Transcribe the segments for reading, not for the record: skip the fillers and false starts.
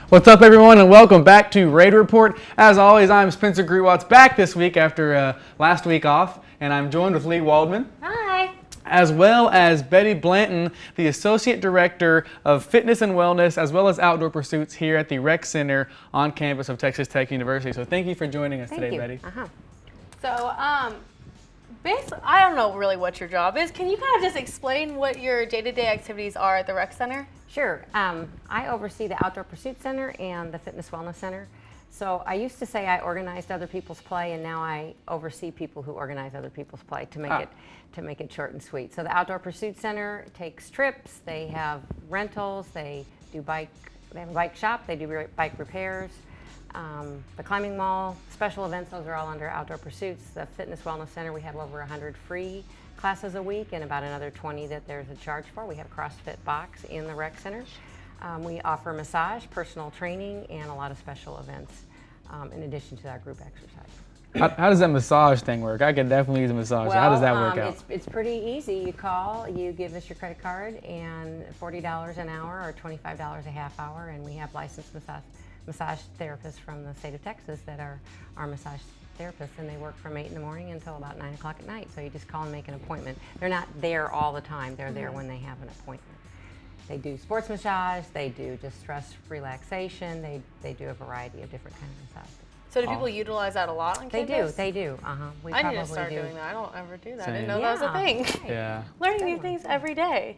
What's up, everyone, and welcome back to Raider Report. As always, I'm Spencer Gryzwacz, back this week after last week off, and I'm joined with Leigh Waldman. Hi. As well as Betty Blanton, the Associate Director of Fitness and Wellness, as well as Outdoor Pursuits here at the Rec Center on campus of Texas Tech University. So thank you for joining us today, Betty. So, basically, I don't know really what your job is. Can you kind of just explain what your day-to-day activities are at the Rec Center? Sure. I oversee the Outdoor Pursuit Center and the Fitness Wellness Center. So I used to say I organized other people's play, and now I oversee people who organize other people's play to make it short and sweet. So the Outdoor Pursuit Center takes trips. They have rentals. They have a bike shop. They do bike repairs. The climbing mall, special events, those are all under Outdoor Pursuits. The Fitness Wellness Center, we have over 100 free classes a week and about another 20 that there's a charge for. We have CrossFit box in the Rec Center. We offer massage, personal training, and a lot of special events in addition to our group exercise. How does that massage thing work? I could definitely use a massage. Well, How does that work out? It's pretty easy. You call, you give us your credit card, and $40 an hour or $25 a half hour, and we have licensed massage therapists from the state of Texas that are our massage therapists, and they work from 8 in the morning until about 9 o'clock at night. So you just call and make an appointment. They're not there all the time. They're there when they have an appointment. They do sports massage. They do just stress relaxation. They do a variety of different kinds of massages. So do people utilize that a lot on campus? They do. I need to start doing that. I don't ever do that. Same. I didn't know that was a thing. Yeah. Learning new things every day.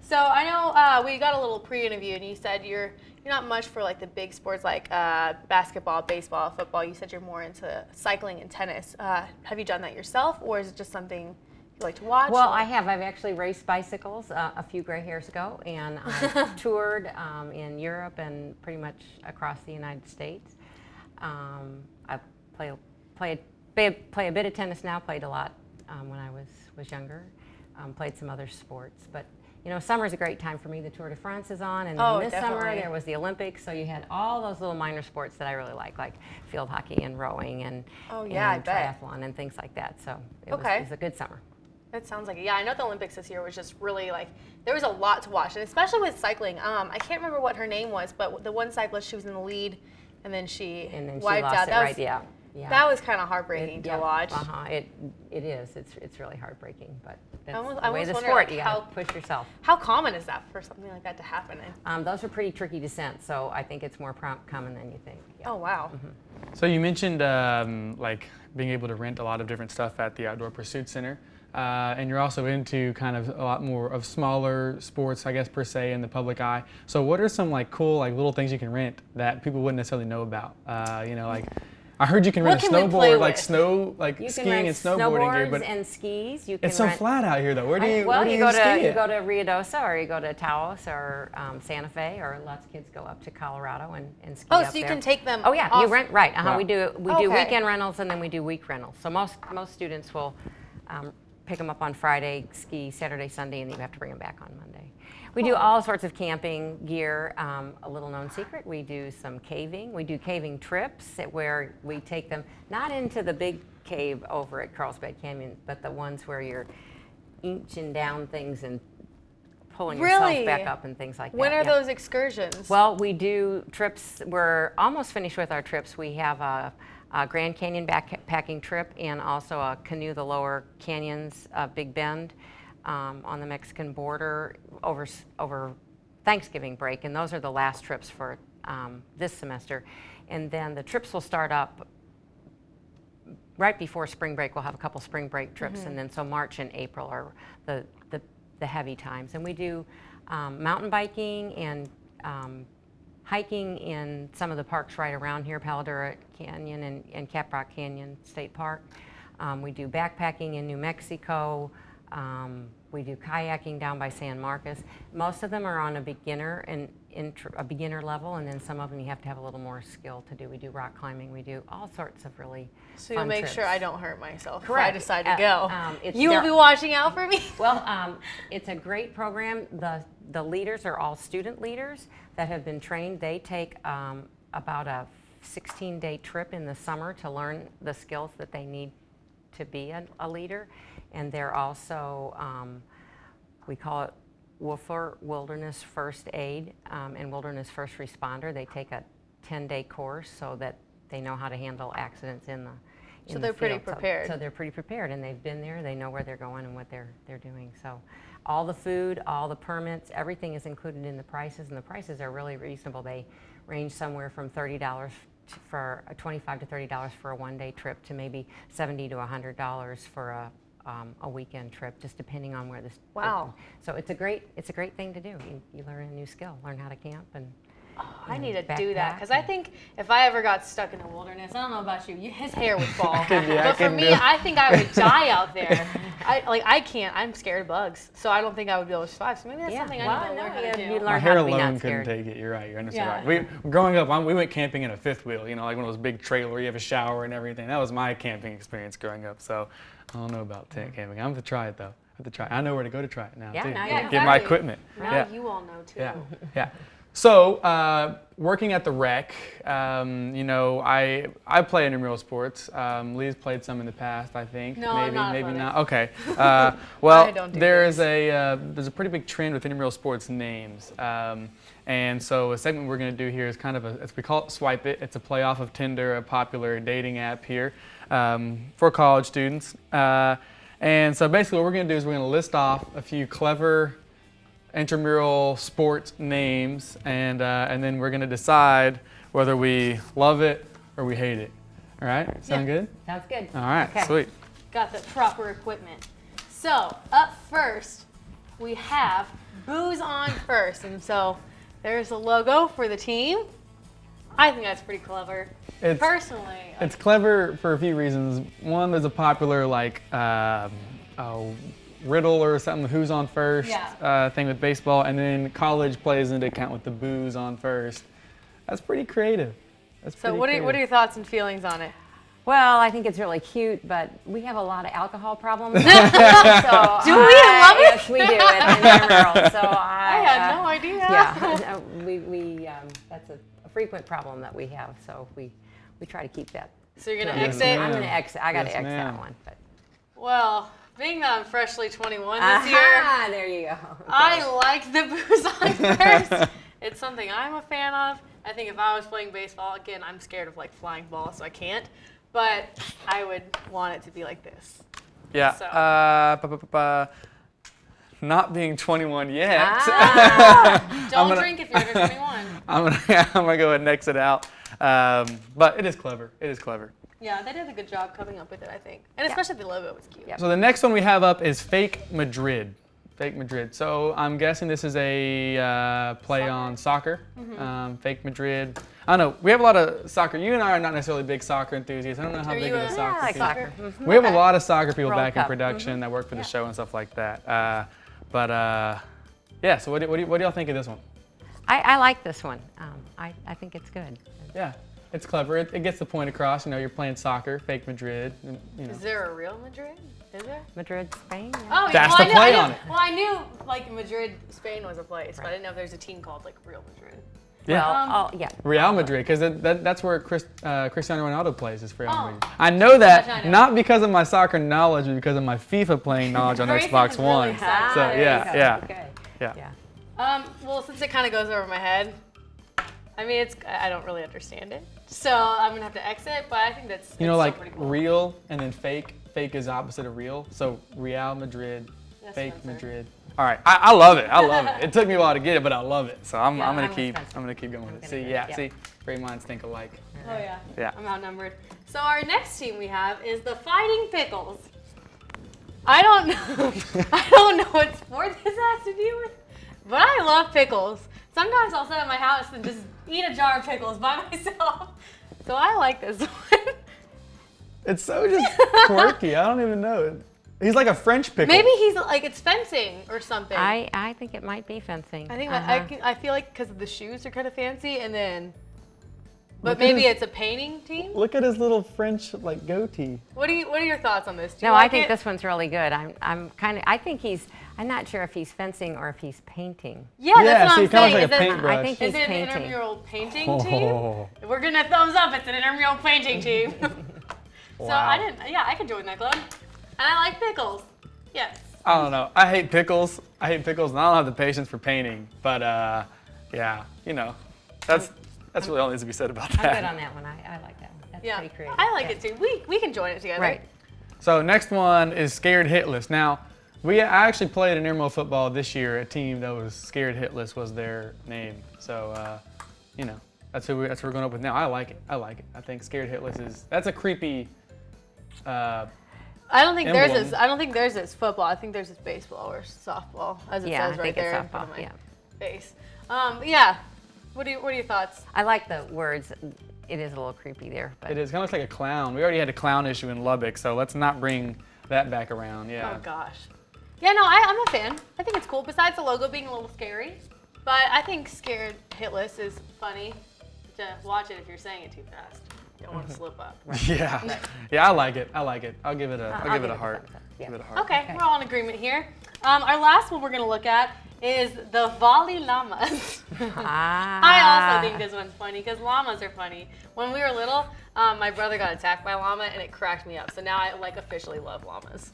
So I know we got a little pre-interview, and you said you're not much for like the big sports like basketball, baseball, football. You said you're more into cycling and tennis. Have you done that yourself, or is it just something you like to watch? Well, I have. I've actually raced bicycles a few gray hairs ago, and I've toured in Europe and pretty much across the United States. I play a bit of tennis now. Played a lot when I was younger. Played some other sports, but you know, summer's a great time for me. The Tour de France is on, and then this summer there was the Olympics, so you had all those little minor sports that I really like field hockey and rowing and triathlon and things like that. So it was a good summer. That sounds like it. Yeah, I know the Olympics this year was just really like, there was a lot to watch, and especially with cycling. I can't remember what her name was, but the one cyclist, she was in the lead, and then she wiped out. Yeah. That was kind of heartbreaking to watch. It is. It's really heartbreaking, but that's I the way of the wonder, sport. like, You gotta push yourself. How common is that for something like that to happen? Those are pretty tricky descents, so I think it's more common than you think. Yeah. Oh, wow. So you mentioned like being able to rent a lot of different stuff at the Outdoor Pursuit Center. And you're also into kind of a lot more of smaller sports, I guess, per se, in the public eye. So what are some like cool like little things you can rent that people wouldn't necessarily know about? You know, like I heard you can rent a snowboard, like skiing and snowboarding gear, but and skis. You can it's so flat out here, though. Where do you go to Rio Dosa, or you go to Taos or Santa Fe, or lots of kids go up to Colorado and ski. Oh, so you can take them. Oh yeah, off. you rent Wow. We do weekend rentals, and then we do week rentals. So most students will pick them up on Friday, ski Saturday, Sunday, and then you have to bring them back on Monday. We do all sorts of camping gear. A little known secret, we do some caving. We do caving trips where we take them not into the big cave over at Carlsbad Canyon, but the ones where you're inching down things and pulling yourself back up and things like that. When are those excursions? Well, we do trips. We're almost finished with our trips. We have a Grand Canyon backpacking trip and also a Canoe the Lower Canyons, Big Bend on the Mexican border over Thanksgiving break, and those are the last trips for this semester. And then the trips will start up right before spring break. We'll have a couple spring break trips, and then so March and April are the heavy times. And we do mountain biking and hiking in some of the parks right around here, Paladura Canyon and Caprock Canyon State Park. We do backpacking in New Mexico. We do kayaking down by San Marcos. Most of them are on a beginner level, and then some of them you have to have a little more skill to do. We do rock climbing. We do all sorts of really So you fun make trips. sure I don't hurt myself Correct. if I decide to go. You will there- be watching out for me? Well, it's a great program. The leaders are all student leaders that have been trained. They take about a 16-day trip in the summer to learn the skills that they need to be a leader. And they're also, we call it Wolfer Wilderness First Aid and Wilderness First Responder. They take a 10-day course so that they know how to handle accidents in the So they're pretty field. prepared. So they're pretty prepared, and they've been there. They know where they're going and what they're doing. So all the food, all the permits, everything is included in the prices, and the prices are really reasonable. They range somewhere from $30 for $25 to $30 for a one-day trip to maybe $70 to $100 for a weekend trip, just depending on where this. Wow. So it's a great thing to do. You learn a new skill, learn how to camp and. I need to do that because I think if I ever got stuck in the wilderness, I don't know about you, his hair would fall. But for me, I think I would die out there. I can't. I'm scared of bugs, so I don't think I would be able to survive. So maybe that's something I need to learn how to do. My hair alone couldn't take it. You're right. You're right. Growing up, we went camping in a fifth wheel. You know, like one of those big trailers where you have a shower and everything. That was my camping experience growing up. So I don't know about tent camping. I'm gonna try it though. I know where to go to try it now too. Get my equipment. Now you all know too. Yeah. So, working at the rec, you know, I play intramural sports. Leigh's played some in the past, I think. No, maybe I'm not. Okay. Well, there's a pretty big trend with intramural sports names. And so a segment we're going to do here is kind of we call it SwipeIt. It's a play off of Tinder, a popular dating app here for college students. And so basically what we're going to do is we're going to list off a few clever intramural sports names, and then we're going to decide whether we love it or we hate it. All right? Sound good? Sounds good. All right, okay. Sweet. Got the proper equipment. So up first, we have Booze on First, and so there's a logo for the team. I think that's pretty clever. Personally, it's clever for a few reasons. One, there's a popular riddle or something, who's on first thing with baseball, and then college plays into account with the booze on first. That's pretty creative. So what are your thoughts and feelings on it? Well, I think it's really cute, but we have a lot of alcohol problems. Do we love it? Yes, we do in intramural. So I had no idea. Yeah, that's a frequent problem that we have. So we try to keep that. So you're gonna exit? I'm gonna exit. I gotta exit that one. But. Well, being that I'm freshly 21 this year, there you go. Okay. I like the Booze on First. It's something I'm a fan of. I think if I was playing baseball, again, I'm scared of flying balls, so I can't. But I would want it to be like this. Yeah. So. Not being 21 yet. Don't drink if you're under 21. I'm gonna go ahead and exit out. But it is clever. It is clever. Yeah, they did a good job coming up with it, I think. And especially the logo was cute. So the next one we have up is Fake Madrid. Fake Madrid. So I'm guessing this is a play on soccer. Fake Madrid. I don't know. We have a lot of soccer. You and I are not necessarily big soccer enthusiasts. I don't know how big of a soccer. I like soccer. We have a lot of soccer people World back Cup. in production that work for the show and stuff like that. Yeah. So what do y'all think of this one? I like this one. I think it's good. Yeah. It's clever. It gets the point across. You know, you're playing soccer, fake Madrid. You know. Is there a real Madrid? Is there? Madrid, Spain. Yeah. Oh, That's the play on it. Well, I knew Madrid, Spain was a place, but I didn't know if there's a team called Real Madrid. Yeah. Yeah. Real Madrid, because that's where Cristiano Ronaldo plays, is Real Madrid. I know that not because of my soccer knowledge, but because of my FIFA playing knowledge on Xbox One. Really So yeah. Okay. Yeah. Well, since it kind of goes over my head, I mean, I don't really understand it, so I'm gonna have to exit. But I think that's pretty cool. Real and then fake. Fake is opposite of real. So Real Madrid, fake Spencer. Madrid. All right, I love it. I love it. It took me a while to get it, but I love it. So I'm gonna keep going with it. See, great minds think alike. Oh yeah. Yeah. I'm outnumbered. So our next team we have is the Fighting Pickles. I don't know what sport this has to do with, but I love pickles. Sometimes I'll sit at my house and just eat a jar of pickles by myself. So I like this one. It's so just quirky. I don't even know. He's like a French pickle. Maybe he's it's fencing or something. I think it might be fencing. I think I feel like because the shoes are kind of fancy, and then, but maybe it's a painting team. Look at his little French goatee. What are your thoughts on this? No, I think this one's really good. I'm not sure if he's fencing or if he's painting. Yeah, that's what I'm saying. Like a paintbrush. I think he's Is it an painting. intramural painting team? We're gonna thumbs up. It's an intramural painting team. So Wow. I can join that club. And I like pickles. Yes. I don't know. I hate pickles. And I don't have the patience for painting. But yeah, that's really all that needs to be said about that. I'm good on that one. I like that one. That's pretty creative. I like it too. We can join it together. Right. So next one is Scared Hitless. Now, I actually played an intramural football this year. A team that was Scared Hitless was their name. So that's who we're going up with now. I like it. I think Scared Hitless that's a creepy. I don't think emblem. theirs is football. I think theirs is baseball or softball, as it says right there in front of my face. Yeah. What are your thoughts? I like the words. It is a little creepy there. But It is kind of looks like a clown. We already had a clown issue in Lubbock, so let's not bring that back around. Yeah. Oh gosh. Yeah, no, I'm a fan. I think it's cool. Besides the logo being a little scary, but I think Scared Hitless is funny to watch it if you're saying it too fast. You don't want to slip up. Yeah. Yeah, I like it. I'll give it a heart. Yeah. Give it a heart. Okay, we're all in agreement here. Our last one we're gonna look at is the volley llamas. I also think this one's funny because llamas are funny. When we were little, my brother got attacked by a llama and it cracked me up. So now I officially love llamas.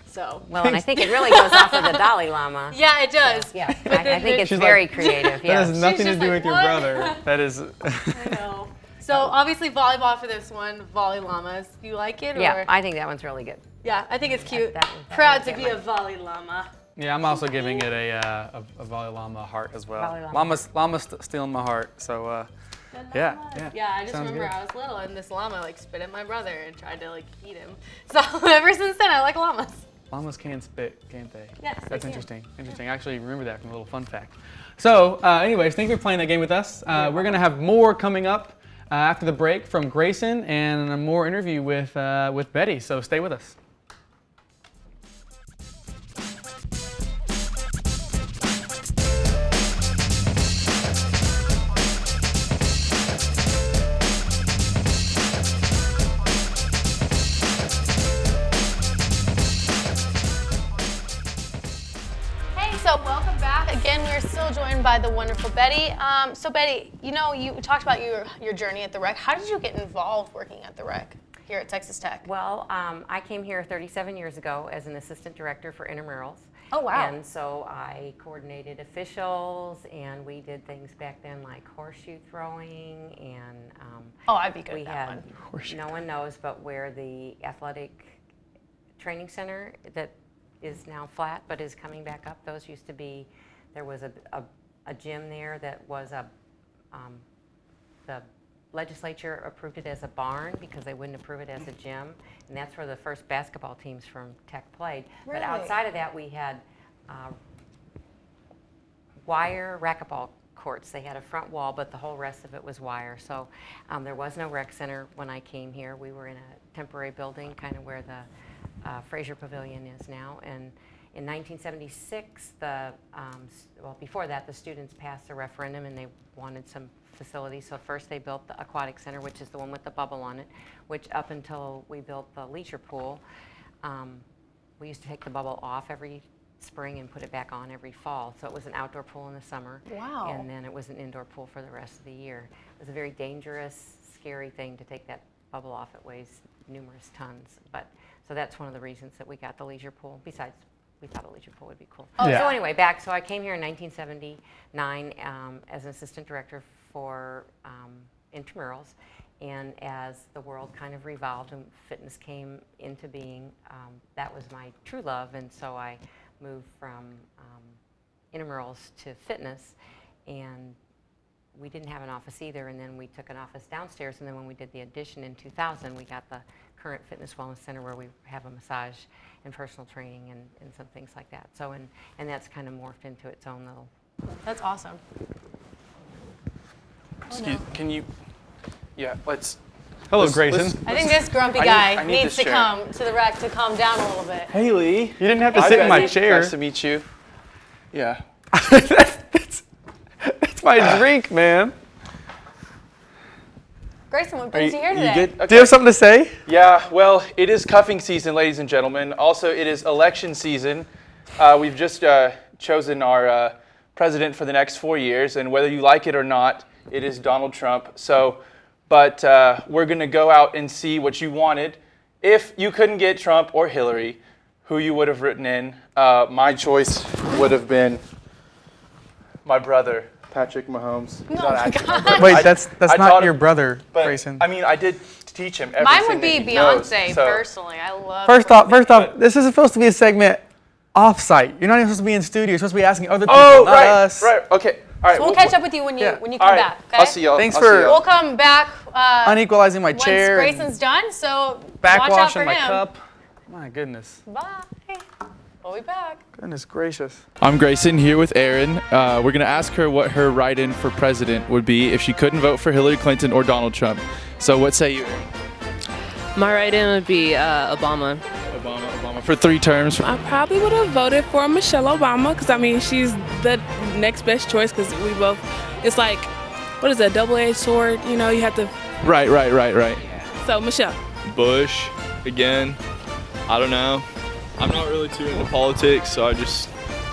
So. Well, and I think it really goes off of the Dalai Lama. Yeah, it does. So, yeah, I think it's She's very like, creative. That Yeah. has nothing She's to just do like, with your "What?" brother. That is. I know. So obviously volleyball for this one, volley llamas. Do you like it? Or? Yeah, I think that one's really good. Yeah, I think it's cute. That Proud one's to be a volley llama. Yeah, I'm also giving it a volley llama heart as well. Volley llama. Llama's stealing my heart. So yeah. Yeah, I just Sounds remember good. I was little and this llama spit at my brother and tried to eat him. So ever since then I like llamas. Llamas can spit, can't they? Yes, they That's can. interesting. I actually remember that from a little fun fact. So anyways, thank you for playing that game with us. We're going to have more coming up after the break from Grayson and a more interview with Betty. So stay with us. So welcome back. Again, we're still joined by the wonderful Betty. So Betty, you talked about your journey at the rec. How did you get involved working at the rec here at Texas Tech? Well, I came here 37 years ago as an assistant director for intramurals. Oh, wow. And so I coordinated officials, and we did things back then like horseshoe throwing, and I'd be good we at that had, one. no one knows, but where the athletic training center that is now flat but is coming back up, those used to be, there was a gym there that was the legislature approved it as a barn because they wouldn't approve it as a gym, and that's where the first basketball teams from Tech played. Really? But outside of that, we had wire racquetball courts. They had a front wall, but the whole rest of it was wire. So there was no rec center when I came here. We were in a temporary building, kind of where the Fraser Pavilion is now. And in 1976, before that, the students passed a referendum and they wanted some facilities. So first they built the aquatic center, which is the one with the bubble on it, which up until we built the leisure pool, we used to take the bubble off every spring and put it back on every fall. So it was an outdoor pool in the summer. Wow. And then it was an indoor pool for the rest of the year. It was a very dangerous, scary thing to take that bubble off. It weighs numerous tons. So that's one of the reasons that we got the leisure pool. Besides, we thought a leisure pool would be cool. Yeah. So anyway, so I came here in 1979 as an assistant director for intramurals. And as the world kind of revolved and fitness came into being, that was my true love. And so I moved from intramurals to fitness. And we didn't have an office either. And then we took an office downstairs. And then when we did the addition in 2000, we got the current Fitness Wellness Center where we have a massage and personal training and some things like that. So, and that's kind of morphed into its own little. That's awesome. Can you? Yeah, let's. Hello, let's- Grayson. let's- I think this grumpy I guy need needs this to chair. come to the rec to calm down a little bit. Hey, Leigh. You didn't have to Hi, sit in my Betty. chair. Nice to meet you. Yeah. that's my drink, man. Grayson, what brings you here today? good? Do you have something to say? Yeah, well, it is cuffing season, ladies and gentlemen. Also, it is election season. We've just chosen our president for the next 4 years, and whether you like it or not, it is Donald Trump. But we're going to go out and see what you wanted. If you couldn't get Trump or Hillary, who you would have written in, my choice would have been my brother, Patrick Mahomes. He's not actually my brother. Wait, that's I not taught your him, brother, but, Grayson. I mean, I did teach him everything Mine would that be he knows, Beyonce, so- personally. I love First off, this is supposed to be a segment off-site. You're not even supposed to be in studio. You're supposed to be asking other people, Oh, not right, us. right, okay. All right, So we'll catch up with you when you yeah. when you all come right, back. Okay? I'll see y'all. Thanks I'll see for- y'all. We'll come back Unequalizing my once chair. and Grayson's done. So watch out backwashing for my him. cup. My goodness. Bye. We'll be back. Goodness gracious. I'm Grayson here with Erin. We're going to ask her what her write-in for president would be if she couldn't vote for Hillary Clinton or Donald Trump. So what say you, Erin? My write-in would be Obama. Obama for 3 terms. I probably would have voted for Michelle Obama because, I mean, she's the next best choice because we both, it's like, what is a double-edged sword? You know, you have to, Right. so Michelle. Bush, again. I don't know. I'm not really too into politics, so I just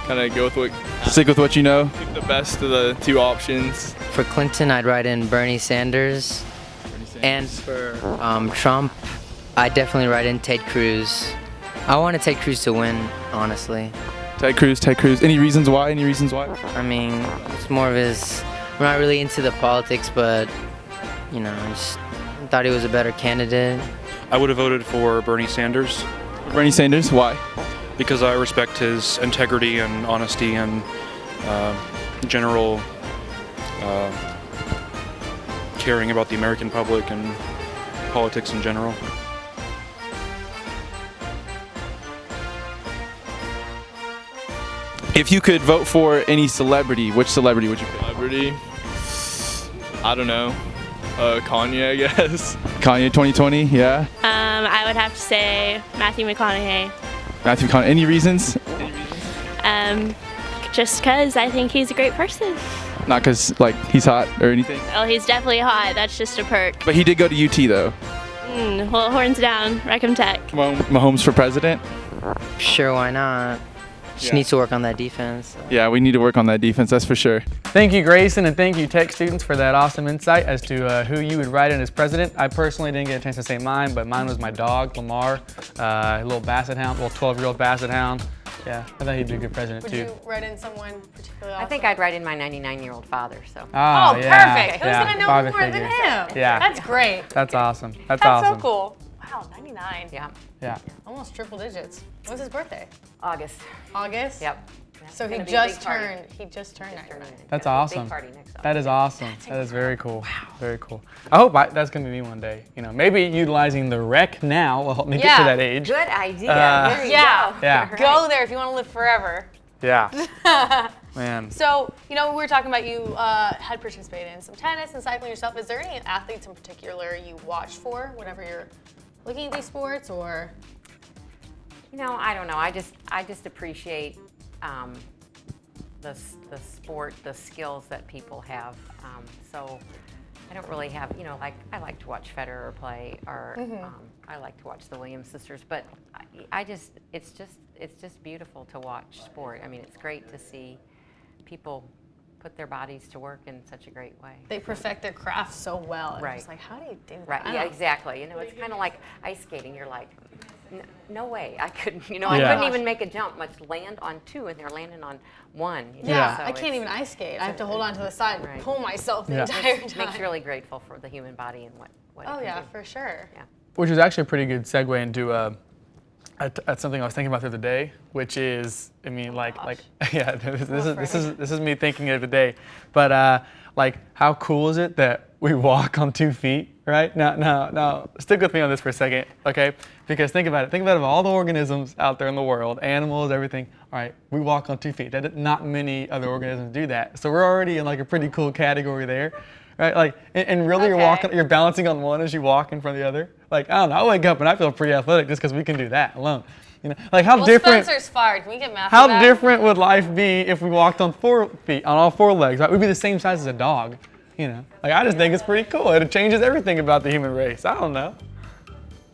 kind of go with what Stick with what you know. pick the best of the 2 options. For Clinton, I'd write in Bernie Sanders. And for Trump, I'd definitely write in Ted Cruz. I wanted Ted Cruz to win, honestly. Ted Cruz. Any reasons why? I mean, it's more of his, I'm not really into the politics, but, you know, I just thought he was a better candidate. I would have voted for Bernie Sanders Bernie Sanders, why? because I respect his integrity and honesty and general caring about the American public and politics in general. If you could vote for any celebrity, which celebrity would you pick? Celebrity? I don't know. Kanye, I guess. Kanye 2020, yeah. I would have to say Matthew McConaughey. Matthew McConaughey. Any reasons? Just because I think he's a great person. Not because like he's hot or anything. Well, he's definitely hot. That's just a perk. But he did go to UT though. Well, horns down, Reckham Tech. Mahomes for president. Sure, why not? Just Yeah. needs to work on that defense. Yeah, we need to work on that defense. That's for sure. Thank you, Grayson, and thank you, Tech students, for that awesome insight as to who you would write in as president. I personally didn't get a chance to say mine, but mine was my dog, Lamar, a little basset hound, little 12-year-old basset hound. Yeah, I thought he'd be a good president Would too. you write in someone particularly awesome? I think I'd write in my 99-year-old father. So. Oh, yeah, perfect. Who's yeah, going to know father more than figure. him? Yeah. That's great. That's awesome. That's That's awesome. so cool. Wow, 99. Yeah. Yeah. Almost triple digits. When's his birthday? August. August? Yep. So It's he gonna be a just big party. turned, he just turned 99. That's Gonna be a awesome. Big party next That is awesome. That is very cool. Very cool. I hope that's going to be me one day. You know, maybe utilizing the rec now will help me get to that age. Good idea. There you Yeah. go. Yeah. Go there if you want to live forever. Yeah. Man. So, you know, we were talking about you had participated in some tennis and cycling yourself. Is there any athletes in particular you watch for whenever you're looking at these sports, or? You know, I don't know. I just appreciate the sport, the skills that people have. So I don't really have, you know, like I like to watch Federer play, or I like to watch the Williams sisters. But it's just beautiful to watch sport. I mean, it's great to see people put their bodies to work in such a great way. They perfect their craft so well. And Right. It's like, how do you do that? Right. I Yeah. don't- Exactly. You know, it's kind of like ice skating. You're like, no way. I couldn't. You know, Yeah. I couldn't even make a jump, much land on 2, and they're landing on 1. You know? Yeah, So I can't it's- even ice skate. I have to hold on to the side and Right. pull myself the Yeah. entire time. Makes you really grateful for the human body and what it Oh can yeah, do. for sure. Yeah. Which is actually a pretty good segue into at something I was thinking about the other day, which is, I mean, like, yeah, this is me thinking of the day, but like, how cool is it that we walk on 2 feet, right? Now, stick with me on this for a second, okay? Because think about it. Think about all the organisms out there in the world, animals, everything. All right, we walk on 2 feet. Not many other organisms do that. So we're already in like a pretty cool category there. Right, like, and really you're balancing on one as you walk in front of the other. Like, I don't know, I wake up and I feel pretty athletic just because we can do that alone. You know, like how Well, different. Spencer's fired. Can we get math? How for that? different would life be if we walked on 4 feet, on all 4 legs? Right, we'd be the same size as a dog. You know, like I just think it's pretty cool. It changes everything about the human race. I don't know.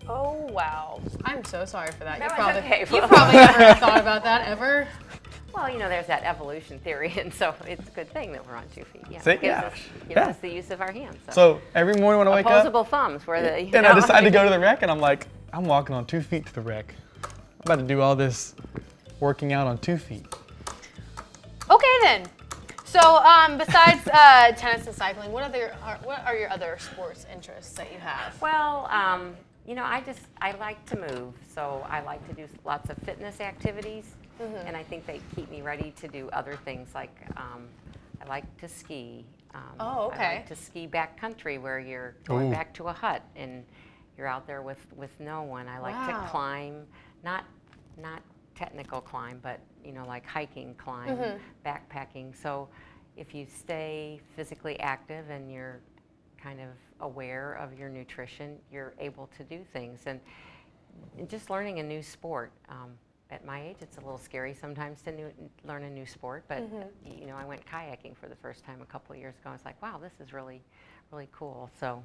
Oh wow, I'm so sorry for that. No, You it's probably, okay. you probably never thought about that ever. Well, you know, there's that evolution theory, and so it's a good thing that we're on 2 feet. Yeah. See? It Yeah. gives us the use of our hands. So every morning when I wake up, Opposable thumbs, where the and I decide to go to the rec, and I'm like, I'm walking on 2 feet to the rec. about to do all this working out on 2 feet. Okay then. So besides tennis and cycling, what are your other sports interests that you have? Well, you know, I like to move, so I like to do lots of fitness activities, and I think they keep me ready to do other things like I like to ski. Oh, okay. I like to ski backcountry where you're going back to a hut and you're out there with no one. I like to climb, not technical climb, but you know, like hiking climb, backpacking. So if you stay physically active and you're kind of aware of your nutrition, you're able to do things. And just learning a new sport. At my age, it's a little scary sometimes to learn a new sport, but you know, I went kayaking for the first time a couple of years ago. I was like, wow, this is really, really cool. So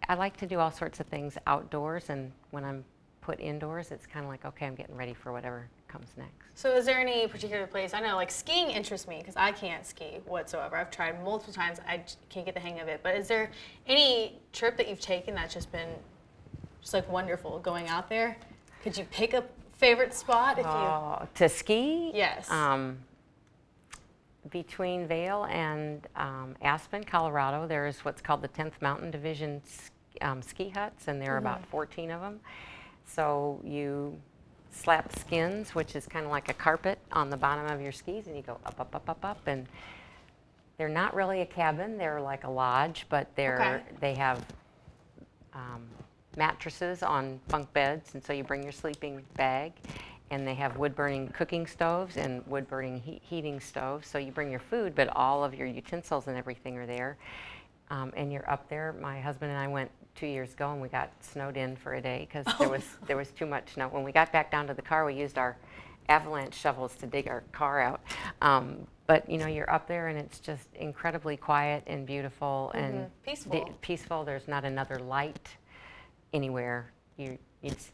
I like to do all sorts of things outdoors, and when I'm put indoors, it's kind of like, okay, I'm getting ready for whatever comes next. So is there any particular place? I know like skiing interests me because I can't ski whatsoever. I've tried multiple times. I can't get the hang of it. But is there any trip that you've taken that's just been just like wonderful going out there? Could you pick a favorite spot if you... To ski? Yes. Between Vail and Aspen, Colorado, there's what's called the 10th Mountain Division ski huts, and there are about 14 of them. So you slap skins, which is kind of like a carpet on the bottom of your skis, and you go up, up, up, up, up, and they're not really a cabin, they're like a lodge, but they have mattresses on bunk beds, and so you bring your sleeping bag, and they have wood-burning cooking stoves and wood-burning heating stoves, so you bring your food, but all of your utensils and everything are there, and you're up there. My husband and I went 2 years ago, and we got snowed in for a day because there was too much snow. When we got back down to the car, we used our avalanche shovels to dig our car out. But you know, you're up there, and it's just incredibly quiet and beautiful and peaceful. There's not another light anywhere. If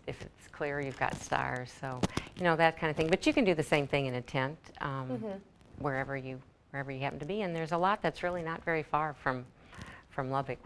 it's clear, you've got stars. So you know, that kind of thing. But you can do the same thing in a tent wherever you happen to be. And there's a lot that's really not very far from Lubbock.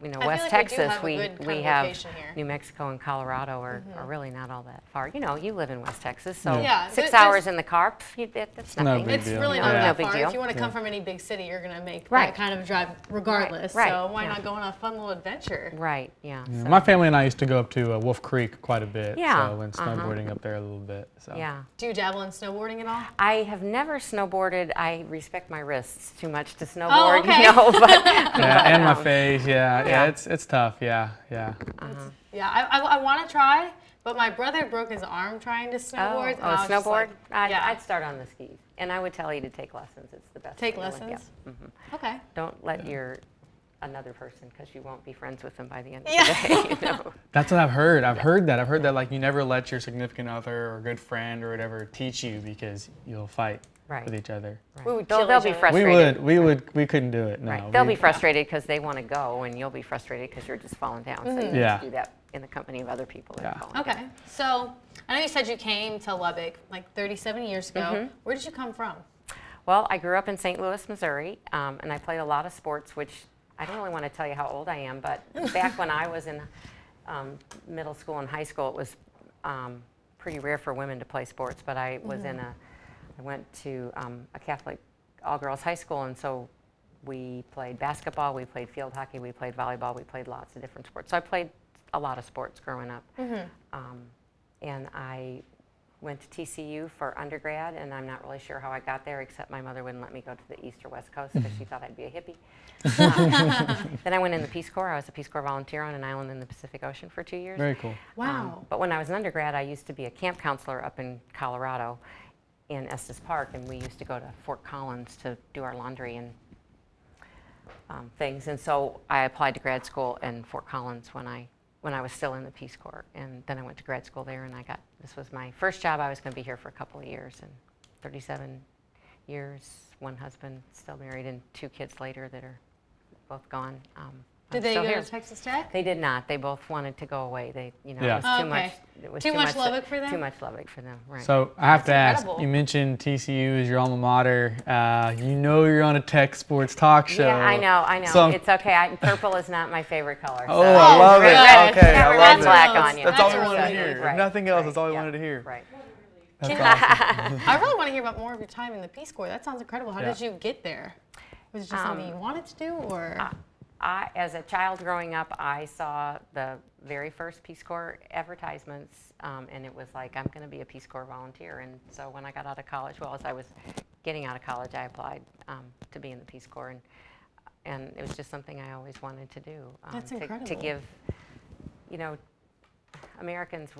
You know, West Texas, we have New Mexico and Colorado are really not all that far. You know, you live in West Texas, so 6 hours in the car, that's nothing. It's really not that far. If you want to come from any big city, you're going to make that kind of drive regardless. So why not go on a fun little adventure? Right, yeah. So. My family and I used to go up to Wolf Creek quite a bit. Yeah. So went snowboarding up there a little bit. So. Yeah. Do you dabble in snowboarding at all? I have never snowboarded. I respect my wrists too much to snowboard, you know. But, and my face, yeah, it's tough, yeah. Yeah, I want to try, but my brother broke his arm trying to snowboard. Snowboard? Like, I'd start on the skis, and I would tell you to take lessons. It's the best. Take lessons? Okay. Don't let another person, because you won't be friends with them by the end of the day. You know? That's what I've heard. I've heard that like you never let your significant other or good friend or whatever teach you because you'll fight with each other. Right. They'll be frustrated. We couldn't do it. No. Right. They'll be frustrated because they want to go, and you'll be frustrated because you're just falling down. So you just do that in the company of other people that are falling down. So I know you said you came to Lubbock like 37 years ago. Where did you come from? Well, I grew up in St. Louis, Missouri, and I played a lot of sports, which I don't really want to tell you how old I am, but back when I was in middle school and high school, it was pretty rare for women to play sports, but I was I went to a Catholic all-girls high school, and so we played basketball, we played field hockey, we played volleyball, we played lots of different sports. So I played a lot of sports growing up. And I went to TCU for undergrad, and I'm not really sure how I got there, except my mother wouldn't let me go to the East or West Coast because she thought I'd be a hippie. Then I went in the Peace Corps. I was a Peace Corps volunteer on an island in the Pacific Ocean for 2 years. Very cool. Wow. But when I was an undergrad, I used to be a camp counselor up in Colorado in Estes Park, and we used to go to Fort Collins to do our laundry and things. And so I applied to grad school in Fort Collins when I was still in the Peace Corps, and then I went to grad school there, and this was my first job. I was going to be here for a couple of years, and 37 years, one husband, still married, and 2 kids later that are both gone. Did they still go here. to Texas Tech? They did not. They both wanted to go away. They, Yeah. it was too Okay. much. It was Too much Lubbock for them? Too much Lubbock for them, right. So I have to ask, incredible. you mentioned TCU is your alma mater. You know you're on a Tech Sports talk show. Yeah, I know. So It's okay. Purple is not my favorite color. Oh, so- I love it. Red, Okay, got I red love and it. black on you. That's all That's we wanted to really hear. good. If Right, nothing else, right, that's all we yeah, wanted to hear. Right. That's awesome. I really want to hear about more of your time in the Peace Corps. That sounds incredible. How Yeah. did you get there? Was it just something you wanted to do, or? As a child growing up, I saw the very first Peace Corps advertisements, and it was like, I'm going to be a Peace Corps volunteer. And so when I got out of college, well, as I was getting out of college, I applied to be in the Peace Corps, and it was just something I always wanted to do. That's to incredible. give, Americans,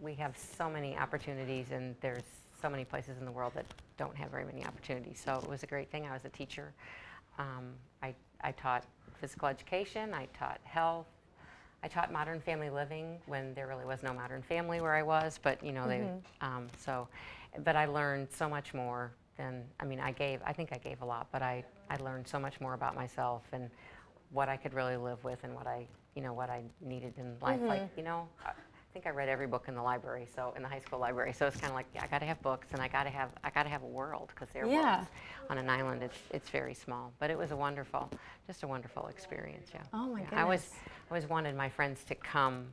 we have so many opportunities, and there's so many places in the world that don't have very many opportunities. So it was a great thing. I was a teacher. I taught physical education, I taught health, I taught modern family living when there really was no modern family where I was, but but I learned so much more than, I think I gave a lot, but I learned so much more about myself and what I could really live with and what I needed in life. I think I read every book in the library, so in the high school library. So it's kind of like, I got to have books, and I got to have a world, because they're worlds. On an island, it's very small, but it was just a wonderful experience. Yeah. Oh my I goodness. always wanted my friends to come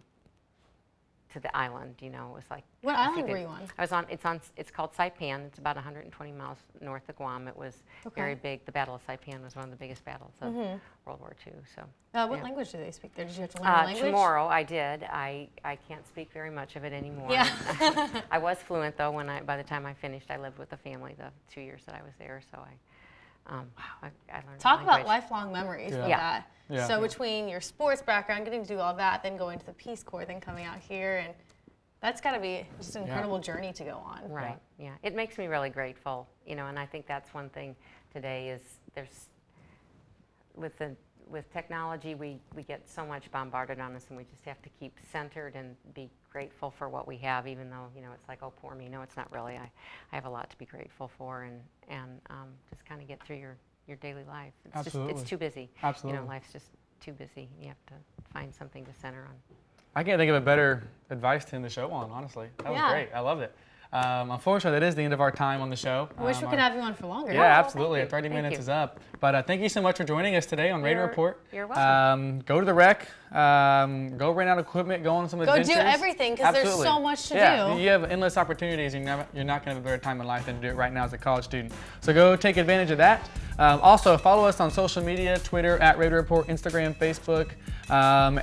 to the island. It was like. What I island think were you on? I was on. It's called Saipan. It's about 120 miles north of Guam. It was very big. The Battle of Saipan was one of the biggest battles of World War II. So. What yeah. language do they speak there? Did you have to learn the language? Tomorrow I did. I can't speak very much of it anymore. Yeah. I was fluent though by the time I finished. I lived with the family the 2 years that I was there, so I learned Talk the about language. lifelong memories with Yeah. that. Yeah. So between your sports background, getting to do all that, then going to the Peace Corps, then coming out here, and that's got to be just an incredible journey to go on. Right. Yeah. It makes me really grateful, and I think that's one thing today is there's with technology we get so much bombarded on us, and we just have to keep centered and be grateful for what we have, even though it's like, oh, poor me. No, it's not really. I have a lot to be grateful for, and just kind of get through your daily life. It's Absolutely. Just it's too busy. Absolutely. Life's just too busy. You have to find something to center on. I can't think of a better advice to end the show on, honestly. That was great. I loved it. Unfortunately, that is the end of our time on the show. I wish we could have you on for longer. Yeah, absolutely. thank you. 30 minutes you. is up. But thank you so much for joining us today on Radio Report. You're welcome. Go to the rec. Go rent out equipment. Go on some adventures. Go do everything, because there's Absolutely. so much to Yeah, do. you have endless opportunities, and you're not going to have a better time in life than to do it right now as a college student. So go take advantage of that. Also, follow us on social media, Twitter @Radio Report, Instagram, Facebook,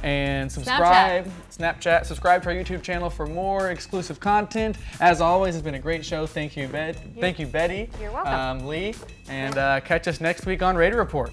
and subscribe. Snapchat. Subscribe to our YouTube channel for more exclusive content. As always, it's been a great show. Thank you, Thank you, Betty. You're welcome. Leigh, and catch us next week on Radio Report.